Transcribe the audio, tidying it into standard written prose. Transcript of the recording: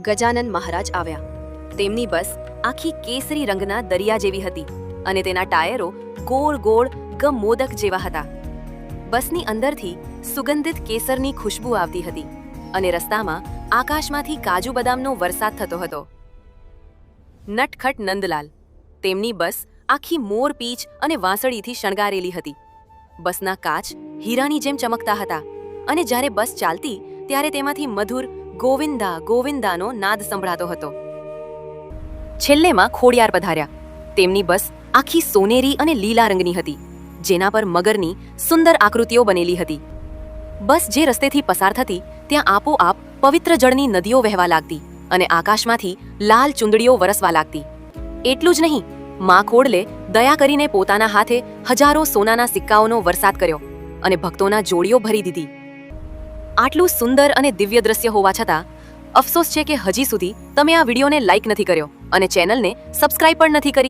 ગજાનન મહારાજ આવ્યા. તેમની બસ આખી કેસરી રંગના દરિયા જેવી હતી અને તેના ટાયરો ગોળ ગોળ મોદક જેવા હતા. બસની અંદરથી સુગંધિત કેસરની ખુશ્બુ આવતી હતી અને રસ્તામાં આકાશમાંથી કાજુ બદામનો વરસાદ થતો હતો. નટખટ નંદલાલ. તેમની બસ આખી મોર પીંછ અને વાંસળીથી શણગારેલી હતી. બસના કાચ હીરાની જેમ ચમકતા હતા અને જ્યારે બસ ચાલતી ત્યારે તેમાંથી મધુર ગોવિંદા ગોવિંદાનો નાદ સંભળાતો હતો. છેલ્લેમાં ખોડિયાર પધાર્યા. તેમની બસ આખી સોનેરી અને લીલા રંગની હતી, જેના પર મગરની સુંદર આકૃતિઓ બનેલી હતી. બસ જે રસ્તેથી પસાર થતી ત્યાં આપોઆપ પવિત્ર જળની નદીઓ વહેવા લાગતી અને આકાશમાંથી લાલ ચુંદડીઓ વરસવા લાગતી. એટલું જ નહીં, મા ખોડલે દયા કરીને પોતાના હાથે હજારો સોનાના સિક્કાઓનો વરસાદ કર્યો અને ભક્તોના જોડીઓ ભરી દીધી. આટલું સુંદર અને દિવ્ય દ્રશ્ય હોવા છતાં અફસોસ છે કે હજી સુધી તમે આ વિડીયોને લાઈક નથી કર્યો અને ચેનલને સબસ્ક્રાઇબ પણ નથી કરી.